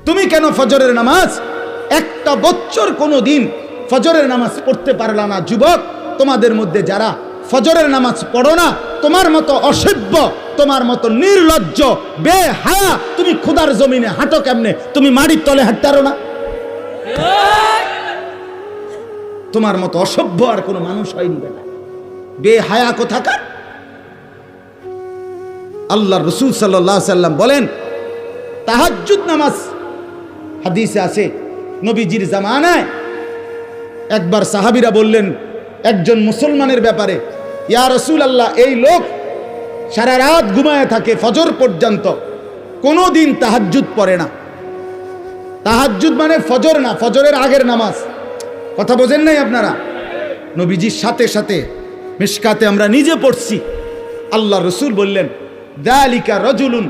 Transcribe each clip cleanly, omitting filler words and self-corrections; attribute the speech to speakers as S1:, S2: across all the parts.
S1: তুমি কেন ফজরের নামাজ একটা বছর কোনো দিন ফজরের নামাজ পড়তে পারলা না? যুবক, তোমাদের মধ্যে যারা ফজরের নামাজ পড়ো না, তোমার মতো অসভ্য, তোমার মতো নির্লজ্জ, বেহায়া, তুমি খোদার জমিনে হাঁটো কেমনে? তুমি মাটির তলে হাঁটতে পারো না? তোমার মতো অসভ্য আর কোনো মানুষ হয়নি বেটা, বেহায়া কোথাকার। আল্লাহ রসুল সাল্লাল্লাহু আলাইহি সাল্লাম বলেন, তাহাজ্জুদ নামাজ হাদিসে আছে, নবীজির জামানায় একবার সাহাবীরা বললেন একজন মুসলমানের ব্যাপারে, ইয়া রাসূলুল্লাহ, এই লোক সারা রাত ঘুমায় থাকে ফজর পর্যন্ত, কোনো দিন তাহাজ্জুদ পড়ে না। তাহাজ্জুদ মানে ফজর না, ফজরের আগের নামাজ। কথা বোঝেন নাই আপনারা? নবীজির সাথে সাথে মিশকাতে আমরা নিজে পড়ছি, আল্লাহ রসুল বললেন, যালিকা রাজুলুন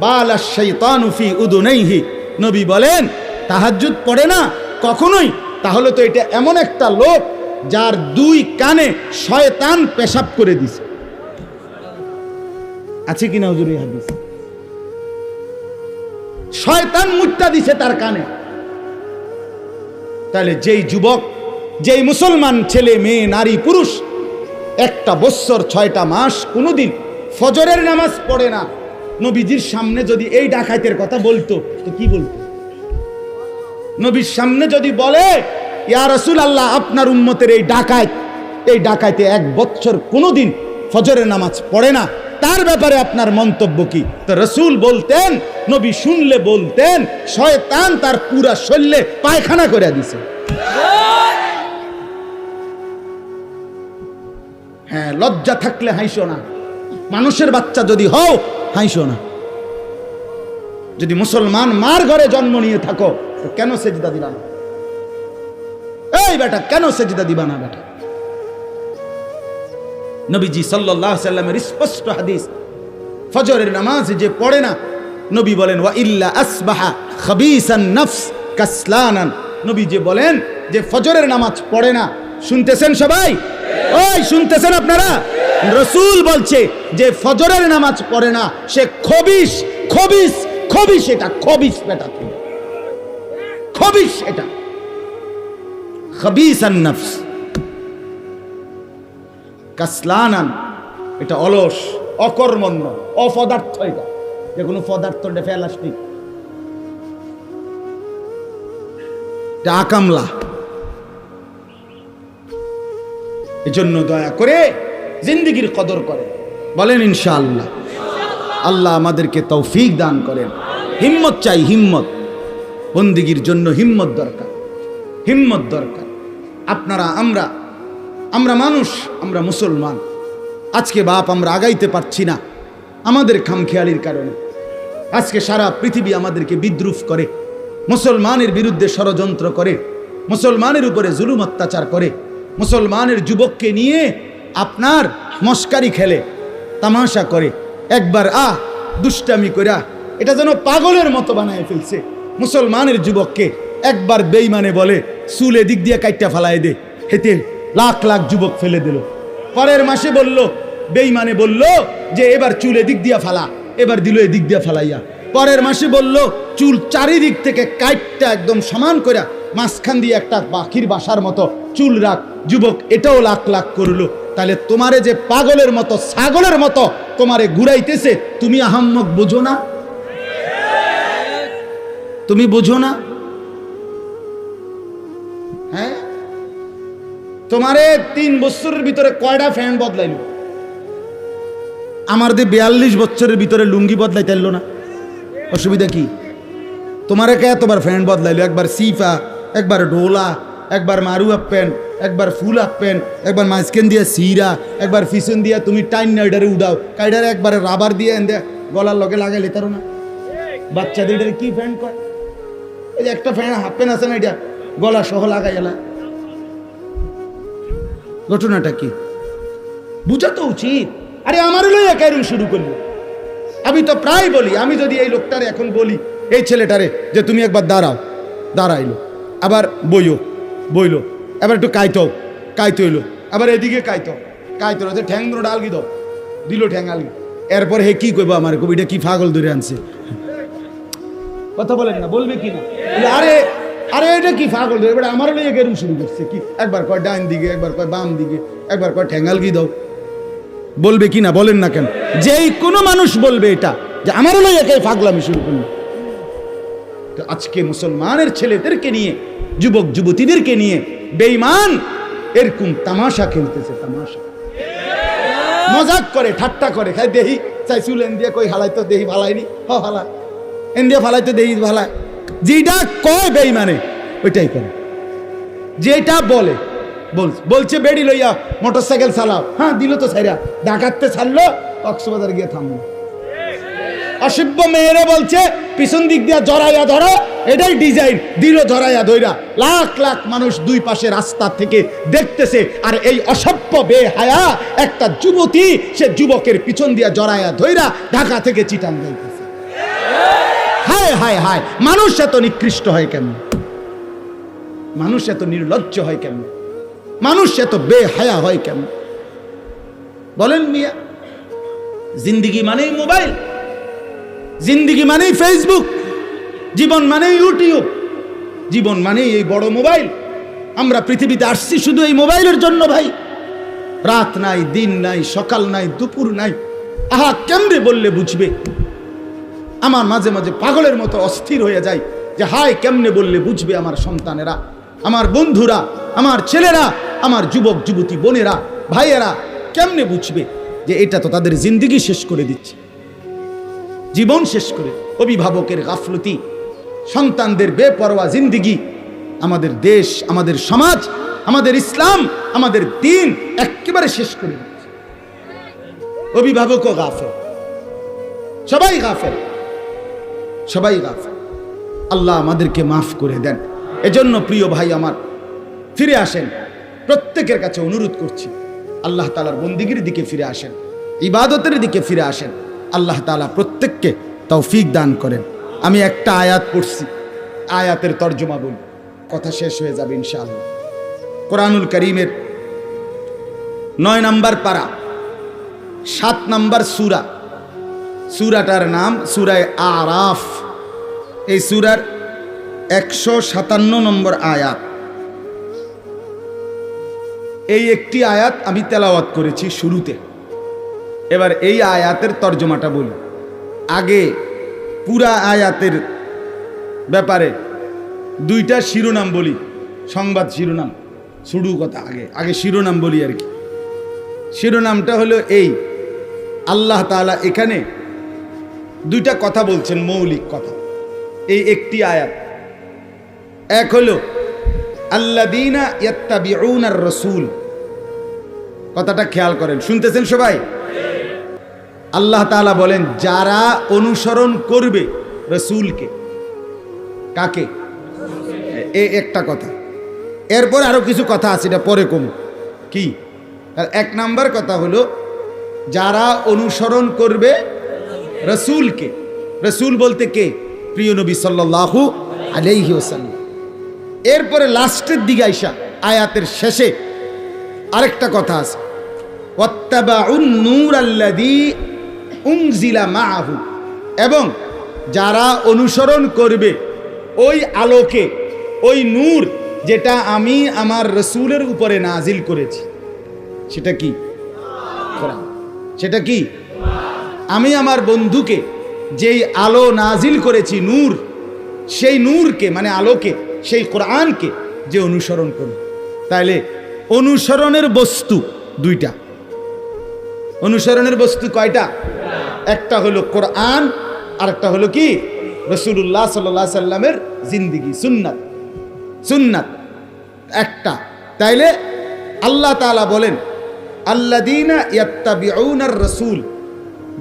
S1: বালা শাইতানু ফি উদুনাইহি। নবী বলেন, তাহাজ্জুদ পড়ে না কখনোই, তাহলে তো এটা এমন একটা লোক যার দুই কানে শয়তান পেশাব করে দিছে। আছে কিনা হুজুর এই হাদিস? শয়তান মুত্তা দিছে তার কানে। তাহলে যেই যুবক, যেই মুসলমান ছেলে মেয়ে নারী পুরুষ একটা বছর 6টা মাস কোনোদিন ফজরের নামাজ পড়ে না, নবীজির সামনে যদি এই ডাকাতের কথা বলতো তো কি বলতো? নবীর সামনে যদি বলে, ইয়া রাসূলুল্লাহ, আপনার উম্মতের এই ডাকাইতে 1 বছর কোনোদিন ফজরের নামাজ পড়ে না, তার ব্যাপারে আপনার মন্তব্য কি? তো রাসূল বলতেন, নবী শুনলে বলতেন, শয়তান তার পুরা শরীরে পায়খানা করে দিছে। হ্যাঁ, লজ্জা থাকলে হাসো না, মানুষের বাচ্চা যদি হও হাসো না। যদি মুসলমান মার ঘরে জন্ম নিয়ে থাকো তো কেন সেজদা দিবা না? এই বেটা, কেন সেজদা দিবা না বেটা? নবীজি সাল্লাল্লাহু আলাইহি সাল্লামের স্পষ্ট হাদিস, ফজরের নামাজ যে পড়ে না, নবী বলেন, ওয়া ইল্লা আসবাহা খাবিসান নফস কাসলানান। নবী যে বলেন যে ফজরের নামাজ পড়ে না, শুনতেছেন সবাই? ওই শুনতেছেন আপনারা? রাসূল বলছে যে ফজরের নামাজ পড়ে না, সে খবিস, খবিস, খবিস, এটা খবিস বেটা, খবিস, এটা খাবিসান নফস কাসলানান, এটা অলস, অকর্মণ্য, অপদার্থ। এটা যে কোনো পদার্থ প্লাস্টিক, এটা আকামলা। এজন্য দয়া করে জিন্দেগির কদর করে, বলেন ইনশাআল্লাহ। আল্লাহ আমাদেরকে তৌফিক দান করেন। হিম্মত চাই, হিম্মত। বন্দেগীর জন্য হিম্মত দরকার, হিম্মত দরকার। আপনারা, আমরা মানুষ, আমরা মুসলমান। আজকে বাপ আমরা আগাইতে পারছি না আমাদের খামখেয়ালির কারণে। আজকে সারা পৃথিবী আমাদেরকে বিদ্রুপ করে, মুসলমানের বিরুদ্ধে ষড়যন্ত্র করে, মুসলমানের উপরে জুলুম অত্যাচার করে, মুসলমানের যুবককে নিয়ে আপনার মস্কারি খেলে, তামাশা করে, একবার দুষ্টামি কইরা এটা যেন পাগলের মতো বানায় ফেলছে। মুসলমানের যুবককে একবার বেঈমানে বলে চুল এদিক দিয়ে কাইটা ফালাই দে, হেতে লাখ লাখ যুবক ফেলে দিল। পরের মাসে বলল, বেঈমানে বলল যে এবার চুল এদিক দিয়া ফালা, এবার দিল এদিক দিয়া ফালাইয়া। পরের মাসে বলল চুল চারিদিক থেকে কাইটটা একদম সমান করে মাঝখান দিয়ে একটা পাখির বাসার মতো চুল রাখ। যুবক এটাও লাখ লাখ করলো। তাহলে তোমারে যে পাগলের মতো, ছাগলের মতো তোমারে ঘুরাইতেছে, তুমি আহাম্মক বোঝো না? তুমি বোঝো না? হ্যাঁ, তোমারে 3 বছরের ভিতরে কয়টা ফ্যান বদলাইলো? আমার 42 বছরের ভিতরে লুঙ্গি বদলাইতে পারলো না, অসুবিধা কি? তোমারে কে এতবার ফ্যান বদলাইলো? একবার সিফা, একবার ডোলা, একবার মারু আপ প্যান্ট, একবার ফুল আপ প্যান্ট, একবার মাঝখান দিয়ে সিরা, একবার পিছন দিয়া তুমি টাইন নাইডারে উড়াও, কাইডারে একবারে রাবার দিয়ে এনে গলার লগে লাগাই লেতারো না। বাচ্চাদের এটারে কি ফ্যান কয়? এই যে একটা ফ্যান হাফ প্যান্ট আছে না, এটা গলা সহ লাগাই এলা। ঘটনাটা কি বুঝা তো উচিত। আরে আমার লইয়া ক্যারিং শুরু করলো। আমি তো প্রায় বলি, আমি যদি এই লোকটারে এখন বলি, এই ছেলেটারে যে তুমি একবার দাঁড়াও, দাঁড়াইলো, আবার বইলো, এবার একটু কাইতে হইলো, আবার এদিকে কাইতো ঠ্যাং দুটো আলগি দাও, দিল ঠ্যাং আলগি। এরপর হে কি কইব আমার, কবিটা কি পাগল ধরে আনছে। কথা বলেন না, বলবে কি না? আরে আরে এটা কি পাগল, এবার আমারও লইয়া গেরুম শুরু করছে কি, একবার কয় ডাইন দিকে, একবার কয় বাম দিকে, একবার কয় ঠ্যাঙ্গাল কি দাও, বলবে কি না? বলেন না কেন? যেই কোনো মানুষ বলবে এটা যে আমারও লইয়া কে পাগলামি শুরু করলো। তো আজকে মুসলমানের ছেলেদেরকে নিয়ে, যুবক যুবতীদেরকে নিয়ে বেঈমান এরকম তামাশা খেলতেছে, তামাশা মজাক করে, ঠাট্টা করে, খাই দেহি চাই চুল এন দিয়ে কই হালাই তো দেহি ভালাইনি, হ হালা এন দিয়ে ফালাই তো দেহি ভালায়, যেটা কয় বেঈমানে ওইটাই করে, যেটা বলে বলছে বেড়ি লইয়া মোটরসাইকেল চালাও, হ্যাঁ দিল তো ছাইরা, ডাকাততে ছাড়লো, কক্সবাজার গিয়ে থামলো। অসভ্য মেয়েরে বলছে পিছন দিক দিয়া জড়াইয়া ধরো, এটাই ডিজাইন, দিল জড়াইয়া ধইরা, লাখ লাখ মানুষ দুই পাশে রাস্তা থেকে দেখতেছে, আর এই অসভ্য বেহায়া একটা যুবতী সে যুবকের পিছন দিয়া জড়াইয়া ধইরা ঢাকা থেকে চিটাং যাইতেছে। হায় হায় হায়, মানুষ এত নিকৃষ্ট হয় কেন? মানুষ এত নির্লজ্জ হয় কেন? মানুষ এত বেহায়া হয় কেন? বলেন মিয়া, জিন্দিগি মানেই মোবাইল, জিন্দিগি মানেই ফেসবুক, জীবন মানেই ইউটিউব, জীবন মানেই এই বড় মোবাইল। আমরা পৃথিবীতে আসছি শুধু এই মোবাইলের জন্য ভাই। রাত নাই, দিন নাই, সকাল নাই, দুপুর নাই। আহা, কেমনে বললে বুঝবে? আমার মাঝে মাঝে পাগলের মতো অস্থির হয়ে যায় যে হায়, কেমনে বললে বুঝবে আমার সন্তানেরা, আমার বন্ধুরা, আমার ছেলেরা, আমার যুবক যুবতী বোনেরা, ভাইয়েরা কেমনে বুঝবে যে এটা তো তাদের জিন্দিগি শেষ করে দিচ্ছে, জীবন শেষ করে। অভিভাবকের গাফলতি, সন্তানদের বেপরোয়া জিন্দিগি আমাদের দেশ, আমাদের সমাজ, আমাদের ইসলাম, আমাদের দিন একেবারে শেষ করে দিচ্ছে। অভিভাবকও গাফেল, সবাই গাফেল, সবাই গাফেল। আল্লাহ আমাদেরকে মাফ করে দেন। এজন্য প্রিয় ভাই আমার, ফিরে আসেন, প্রত্যেকের কাছে অনুরোধ করছি, আল্লাহ তাআলার বন্দিগির দিকে ফিরে আসেন, ইবাদতের দিকে ফিরে আসেন। আল্লাহ তাআলা প্রত্যেককে তৌফিক দান করেন। আমি একটা আয়াত পড়ছি, আয়াতের তর্জমা বলি, কথা শেষ হয়ে যাবে ইনশাআল্লাহ। কোরআনুল কারীমের 9 নম্বর পারা, 7 নম্বর সূরা, সূরাটার নাম সূরায়ে আরাফ। এই সূরার 157 নম্বর আয়াত। এই একটি আয়াত আমি তেলাওয়াত করেছি শুরুতে। এবার এই আয়াতের তর্জমাটা বলি। আগে পুরা আয়াতের ব্যাপারে দুইটা শিরোনাম বলি, সংবাদ শিরোনাম, শুরু কথা আগে শিরোনাম বলি আর কি। শিরোনামটা হলো এই, আল্লাহ তাআলা এখানে দুইটা কথা বলছেন, মৌলিক কথা। এই একটি আয়াত, এক হলো আল্লাযীনা ইয়াত্তাবিউনার রাসূল, কথাটা খেয়াল করেন, শুনতেছেন সবাই? আল্লাহ তাআলা বলেন যারা অনুসরণ করবে রাসূলকে। কাকে? এই একটা কথা। এরপর আরো কিছু কথা আছে, এটা পরে কম। কি? এক নাম্বার কথা হলো যারা অনুসরণ করবে রাসূলকে। রাসূল বলতে কে? প্রিয় নবী সাল্লাল্লাহু আলাইহি ওয়াসাল্লাম। এরপরে লাস্টের দিকে আইসা আয়াতের শেষে আরেকটা কথা আছে, ওয়াত্তাবাউন নূরাল্লাযী উনজিলা মাআহু, এবং যারা অনুসরণ করবে ওই আলোকে, ওই নূর যেটা আমি আমার রাসূলের উপরে নাজিল করেছি। সেটা কি? কোরআন। সেটা কি? আমি আমার বন্ধুকে যেই আলো নাজিল করেছি, নূর, সেই নূরকে মানে আলোকে, সেই কোরআনকে যে অনুসরণ করবে। তাইলে অনুসরণের বস্তু দুইটা। অনুসরণের বস্তু কয়টা? একটা হলো কোরআন, আর একটা হলো কি? রাসূলুল্লাহ সাল্লাল্লাহু আলাইহি সাল্লামের জিন্দেগি, সুন্নাত। সুন্নাত একটা। তাইলে আল্লাহ তাআলা বলেন আল্লাযীনা ইয়াত্তাবিউনার রাসূল,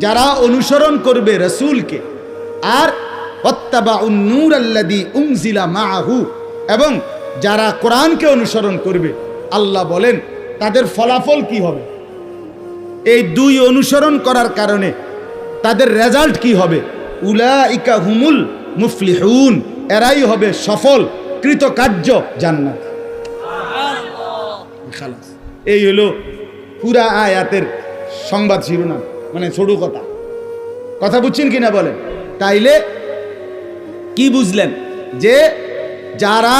S1: যারা অনুসরণ করবে রাসূলকে, আর ওয়াত্তাবাউন নূরাল্লাযী উনজিলা মাআহু, এবং যারা কোরআনকে অনুসরণ করবে, আল্লাহ বলেন তাদের ফলাফল কি হবে? এই দুই অনুসরণ করার কারণে তাদের রেজাল্ট কি হবে? উলাইকা হুমুল মুফলিহুন, এরাই হবে সফল কৃতকার্য জান্নাত। খালাস। এই হলো পুরা আয়াতের সংবাদ শিরোনাম, মানে ছোট কথা। কথা বুঝছেন কিনা বলেন? তাইলে কি বুঝলেন? যে যারা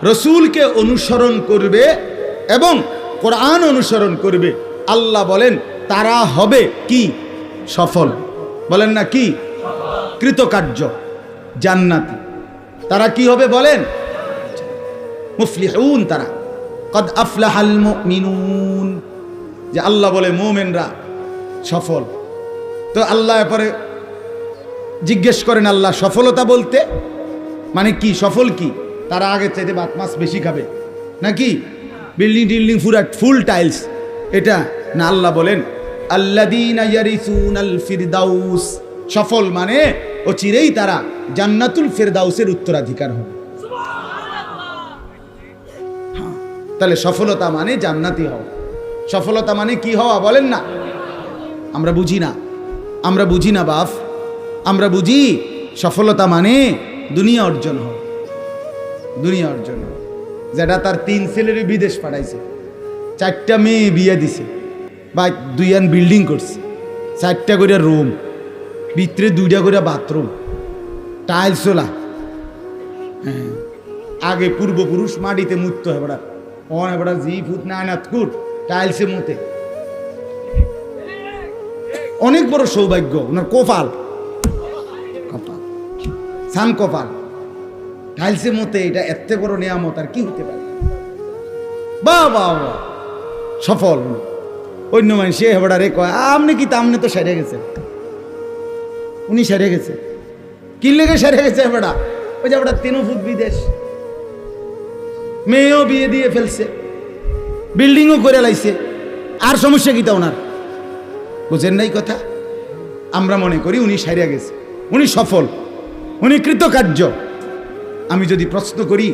S1: রসুলকে অনুসরণ করবে এবং কোরআন অনুসরণ করবে, আল্লাহ বলেন তারা হবে কি? সফল। বলেন না কি? কৃতকার্য, জান্নাতি। তারা কি হবে বলেন? মুফলিহুন। তারা কদ আফলাহাল মুমিনুন, যে আল্লাহ বলে মুমিনরা সফল। তো আল্লাহ পরে জিজ্ঞেস করেন, আল্লাহ সফলতা বলতে মানে কি? সফল কি? তারা আগে চাইতে ভাত মাছ বেশি খাবে নাকি? বিল্ডিং টিল্ডিং পুরা ফুল টাইলস, এটা না। আল্লাহ বলেন আল্লাযীনা ইয়ারিসুনাল ফিরদাউস, সফল মানে ও চিরেই তারা জান্নাতুল ফিরদাউসের উত্তরাধিকার হবে। তাহলে সফলতা মানে জান্নাতি হওয়া। সফলতা মানে কি হওয়া বলেন না? আমরা বুঝি না, আমরা বুঝি না বাপ। আমরা বুঝি সফলতা মানে দুনিয়া অর্জন হওয়া। দুনিয়া অর্জন হওয়া, যেটা তার 3 ছেলের বিদেশ পাঠাইছে, 4টা মেয়ে বিয়ে দিছে, বা 2 বিল্ডিং করছে, 4টা করে রুম, ভিতরে 2টা করে বাথরুম, টাইলসোলা। হ্যাঁ, আগে পূর্বপুরুষ মাটিতে মুততো, হেবড়া হেবড়া জি ফুট নায়নাথকুর টাইলসে মুতে। অনেক বড় সৌভাগ্য ওনার, কপাল কপাল সান কপাল, টাইলসে মুতে। এটা এত বড় নিয়ামত আর কি হতে পারে? বাহ বাহ বাহ, সফল। অন্য মানুষ হেবড়া রে কয় আপনি কি? তামনে তো সেরে গেছে। উনি সেরে গেছে, কি লেগে সেরে গেছে হেবড়া? ওই যে হেবড়া 3 ফুট বিদেশ, মেয়েও বিয়ে দিয়ে ফেলছে, বিল্ডিংও করে লাইছে, আর সমস্যা কি তা ওনার? বুঝেন নাই কথা? আমরা মনে করি উনি সাইরা গেছে, উনি সফল, উনি কৃতকার্য। আমি যদি প্রশ্ন করি,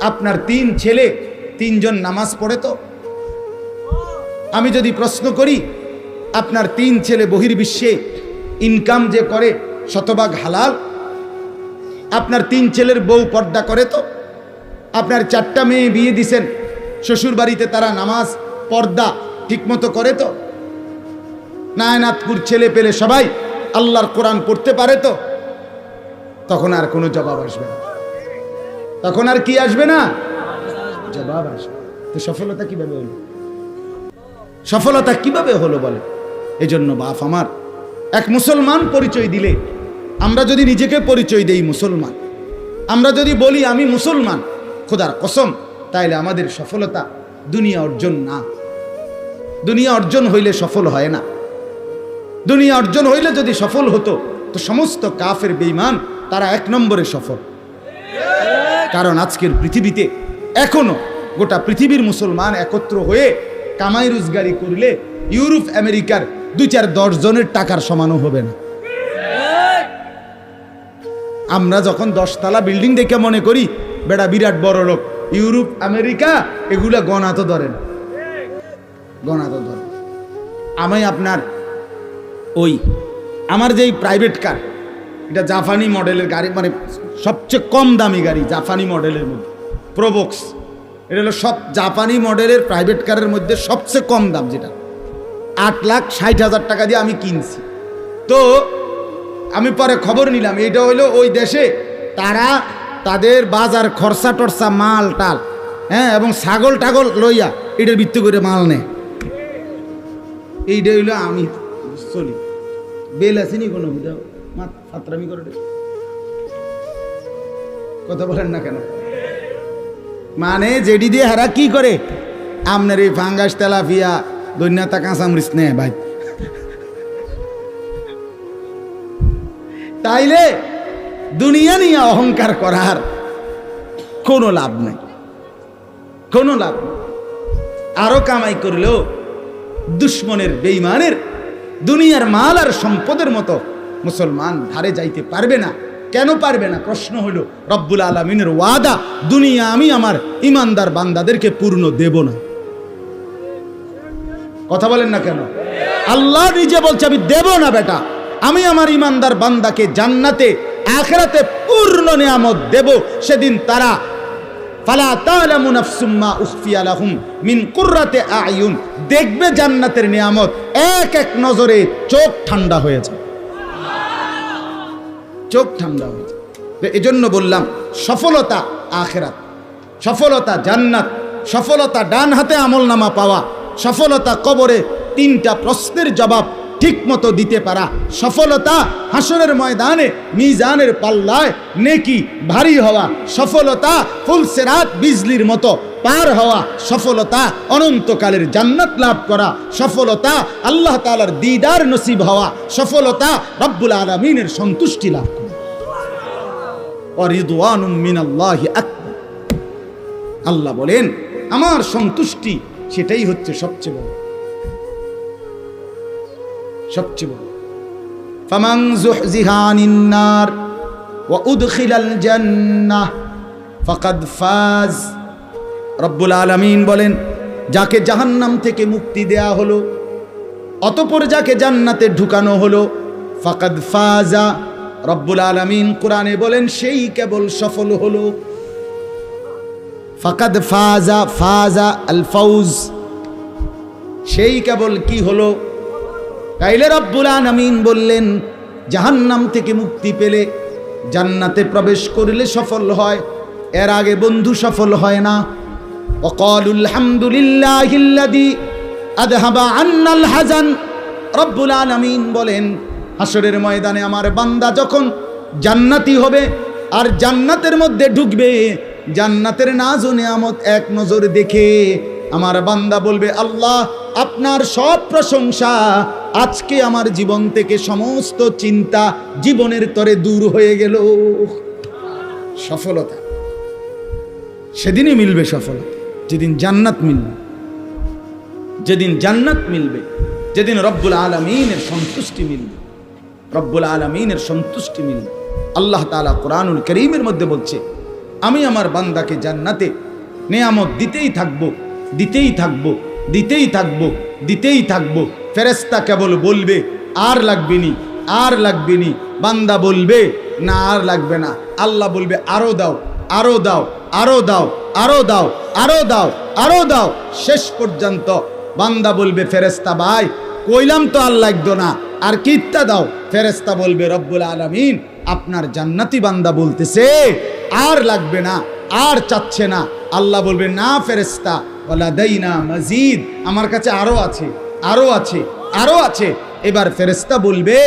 S1: আপনার 3 ছেলে 3 জন নামাজ পড়ে তো? আমি যদি প্রশ্ন করি, আপনার 3 ছেলে বহির্বিশ্বে ইনকাম যে করে শতভাগ হালাল? আপনার 3 ছেলের বউ পর্দা করে তো? আপনার 4টা মেয়ে বিয়ে দিছেন, শ্বশুর বাড়িতে তারা নামাজ পর্দা ঠিকমতো করে তো? নায়নাথপুর ছেলে পেলে সবাই আল্লাহর কোরআন পড়তে পারে তো? তখন আর কোনো জবাব আসবে না। তখন আর কি আসবে না? জবাব আসবে। তো সফলতা কিভাবে হলো? সফলতা কিভাবে হলো বলে? এজন্য বাপ আমার, এক মুসলমান পরিচয় দিলে, আমরা যদি নিজেকে পরিচয় দেই মুসলমান, আমরা যদি বলি আমি মুসলমান খোদার কসম, তাইলে আমাদের সফলতা দুনিয়া অর্জন না। দুনিয়া অর্জন হইলে সফল হয় না। দুনিয়া অর্জন হইলে যদি সফল হতো, তো সমস্ত কাফের বেঈমান তারা 1 নম্বরে সফল। কারণ আজকের পৃথিবীতে এখনো গোটা পৃথিবীর মুসলমান একত্র হয়ে কামাই রোজগারি করলে ইউরোপ আমেরিকার 2-4-10 জনের টাকার সমানও হবে না। আমরা যখন 10 তলা বিল্ডিং দেখে মনে করি বেটা বিরাট বড় লোক, ইউরোপ আমেরিকা এগুলা গণা তো ধরেন, গণা তো ধরেন। আমি আপনার ওই আমার যেই প্রাইভেট কার, এটা জাপানি মডেলের গাড়ি, মানে সবচেয়ে কম দামি গাড়ি জাপানি মডেলের মধ্যে, প্রোবক্স। এটা হলো সব জাপানি মডেলের প্রাইভেট কারের মধ্যে সবচেয়ে কম দাম, যেটা 8,60,000 টাকা দিয়ে আমি কিনছি। তো আমি পরে খবর নিলাম, এটা হলো ওই দেশে তারা তাদের বাজার খরচা টরচা মাল টাল, হ্যাঁ, এবং ছাগল টাগল লইয়া এটার ভিত্তি করে মাল নেয়। এইটা হইলো আমি চলি বেল আসেনি কোনো ফাতরামি করে কথা বলেন না কেন? মানে যেডি দিয়ে হারা কি করে আপনার এই ফাঙ্গাস তেলাপিয়া দৈন্যতা কাঁচামরিচ নেয় ভাই। তাইলে দুনিয়া নিয়ে অহংকার করার কোনো লাভ নেই, কোনো লাভ নেই। আরো কামাই করলেও দুশ্মনের বেঈমানের দুনিয়ার মাল আর সম্পদের মতো মুসলমান ধারে যাইতে পারবে না। কেন পারবে না? প্রশ্ন হলো রব্বুল আলামিনের ওয়াদা, দুনিয়া আমি আমার ইমানদার বান্দাদেরকে পূর্ণ দেব না। কথা বলেন না কেন? আল্লাহ নিজে বলছে আমি দেব না বেটা, আমি আমার ইমানদার বান্দাকে জান্নাতে আখিরাতে পূর্ণ নিয়ামত দেব। সেদিন তারা ফালা তা'লামু নাফসুম মা উখফিয়া লাহুম মিন কুররাতি আ'য়ুন, দেখবে জান্নাতের নিয়ামত, এক এক নজরে চোখ ঠান্ডা হয়ে যায়, চোখ ঠান্ডা হয়ে যায়। এজন্য বললাম সফলতা আখিরাত, সফলতা জান্নাত, সফলতা ডান হাতে আমলনামা পাওয়া, সফলতা কবরে 3টা প্রশ্নের জবাব ঠিক মতো দিতে পারা, সফলতা হাসরের ময়দানে মিজানের পাল্লায় নেকি ভারী হওয়া, সফলতা ফুলসেরাত বিজলির মতো পার হওয়া, সফলতা অনন্তকালের জান্নাত লাভ করা, সফলতা আল্লাহ তাআলার দিদার নসিব হওয়া, সফলতা রব্বুল আলামিনের সন্তুষ্টি লাভ করা। ওয়ারিদওয়ানুম মিনাল্লাহি আকবার। আল্লাহ বলেন আমার সন্তুষ্টি সেটাই হচ্ছে সবচেয়ে বড়, সবচেয়ে বড়। ফামান যুহজিহা আনিন নার ওয়া উদখিলাল জান্নাহ ফাকাদ ফাজ। রব্বুল আলামিন বলেন যাকে জাহান্নাম থেকে মুক্তি দেয়া হলো অতঃপর যাকে জান্নাতে ঢুকানো হলো ফাকাদ ফাজা। রব্বুল আলামিন কোরআনে বলেন সেই কেবল সফল হলো। ফাকাদ ফাজা, ফাজা আল ফাউজ, সেই কেবল কি হলো। তাইলে রব্বুল আলামিন বললেন জাহান্নাম থেকে মুক্তি পেলে জান্নাতে প্রবেশ করলে সফল হয়, এর আগে বন্ধু সফল হয় না। ওয়াকালুল হামদুলিল্লাহিল্লাযী আযহাবা আন্নাল হাযান। রব্বুল আলামিন বলেন হাসরের ময়দানে আমার বান্দা যখন জান্নাতি হবে আর জান্নাতের মধ্যে ঢুকবে, জান্নাতের নাজ ও নিয়ামত এক নজর দেখে আমার বান্দা বলবে আল্লাহ আপনার সব প্রশংসা, আজকে আমার জীবন থেকে সমস্ত চিন্তা জীবনের তরে দূর হয়ে গেল। সফলতা সেদিনই মিলবে, সফলতা যেদিন জান্নাত মিলবে, যেদিন জান্নাত মিলবে, যেদিন রব্বুল আলামিনের সন্তুষ্টি মিলবে, রব্বুল আলামিনের সন্তুষ্টি মিলবে। আল্লাহ তাআলা কোরআনুল কারীমের মধ্যে বলছে আমি আমার বান্দাকে জান্নাতে নিয়ামত দিতেই থাকবো, দিতেই থাকবো, দিতেই থাকবো, দিতেই থাকবো। ফেরেশতা কেবল বলবে আর লাগবে নি, আর লাগবে নি। বান্দা বলবে না আর লাগবে না। আল্লাহ বলবে আরো দাও, আরো দাও, আরো দাও, আরো দাও, আরো দাও, আরো দাও। শেষ পর্যন্ত বান্দা বলবে ফেরেশতা ভাই কইলাম তো আর লাগতো না, আর কিত্তা দাও। ফেরেশতা বলবে রব্বুল আলামিন আপনার জান্নাতি বান্দা বলতেছে আর লাগবে না, আর চাচ্ছে না। আল্লাহ বলবে না ফেরেশতা ওয়ালাদাইনা মাজিদ, আমার কাছে আরো আছে, আরো আছে, আরো আছে। এবার ফেরেশতা বলবে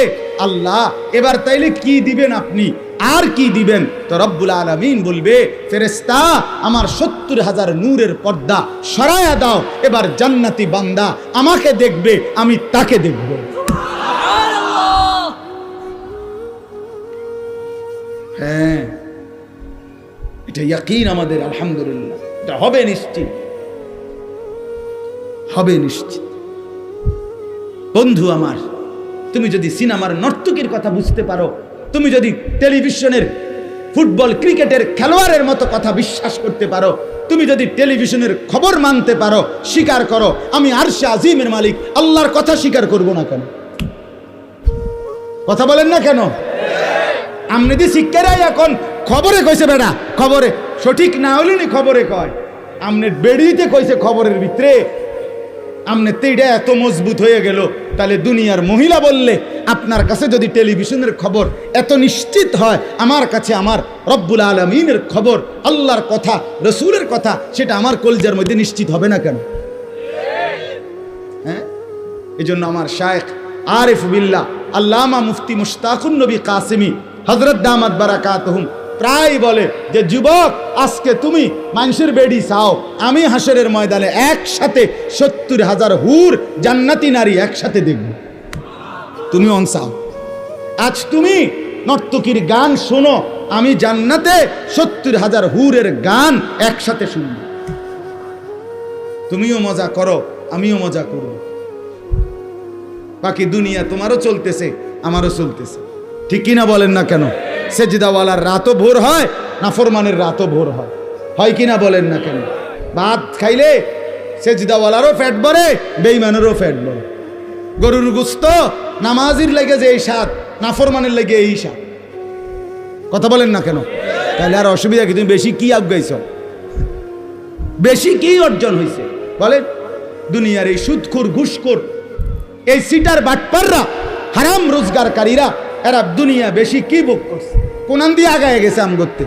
S1: আল্লাহ এবার তাইলে কি দিবেন আপনি, আর কি দিবেন? তো রব্বুল আলামিন বলবে ফেরেশতা আমার 70,000 নূরের পর্দা সরায়া দাও, এবার জান্নাতি বান্দা আমাকে দেখবে, আমি তাকে দেখব। হ্যাঁ এটা ইয়াকিন আমাদের, আলহামদুলিল্লাহ এটা হবে নিশ্চিত, হবে নিশ্চিত। বন্ধু আমার, তুমি যদি সিনেমার নর্তকীর কথা বুঝতে পারো, তুমি যদি টেলিভিশনের ফুটবল ক্রিকেটের খেলোয়াড়ের মতো কথা বিশ্বাস করতে পারো, তুমি যদি টেলিভিশনের খবর মানতে পারো, স্বীকার করো আমি আরশে আজিমের মালিক আল্লাহর কথা স্বীকার করব না কেন? কথা বলেন না কেন? আমনে দি শিক্ষারাই এখন খবরে কইছে বেড়া, খবরে সঠিক না হলে নি খবরে কয়, আমনে বেড়িতে কইছে খবরের ভিতরে, আমনে তেইটা এত মজবুত হয়ে গেল। তাহলে দুনিয়ার মহিলা বললে আপনার কাছে যদি টেলিভিশনের খবর এত নিশ্চিত হয়, আমার কাছে আমার রব্বুল আলামিনের খবর, আল্লাহর কথা, রসুলের কথা, সেটা আমার কলজার মধ্যে নিশ্চিত হবে না কেন? হ্যাঁ, এই জন্য আমার শায়েখ আরিফ বিল্লাহ আল্লামা মুফতি মুশতাকুন নবী কাসেমি হযরত দামাত বারাকাতুহুম প্রায় বলে যে যুবক আজকে তুমি মানুষের বেড়ি চাও, আমি হাসরের ময়দানে একসাথে 70,000 হুর জান্নাতি নারী একসাথে দেখব। তুমি অন চাও, আজ তুমি নর্তকীর গান শোনো, আমি জান্নাতে 70,000 হুরের গান একসাথে শুনব। তুমিও মজা করো, আমিও মজা করব। বাকি দুনিয়া তোমারও চলতেছে, আমারও চলতেছে, ঠিক কিনা বলেন না কেন? সেজদাওয়ালার রাতও ভোর হয়, নাফরমানের রাতও ভোর হয়, হয় কিনা বলেন না কেন? ভাত খাইলে সেজদাওয়ালারও ফ্যাট বাড়ে, বেঈমানেরও ফ্যাট বাড়ে। গরুর গোস্ত নামাজির লেগে যে এই স্বাদ, নাফরমানের লেগে এই স্বাদ। কথা বলেন না কেন? তাহলে আর অসুবিধা কি? তুমি বেশি কি আগাইছ, বেশি কি অর্জন হয়েছে বলেন? দুনিয়ার এই সুদখোর, ঘুষখোর, এই সিটার বাটপাররা, হারাম রোজগারকারীরা, এরা দুনিয়া বেশি কি ভোগ করছে? কোনান দিয়ে আগায় গেছে আম করতে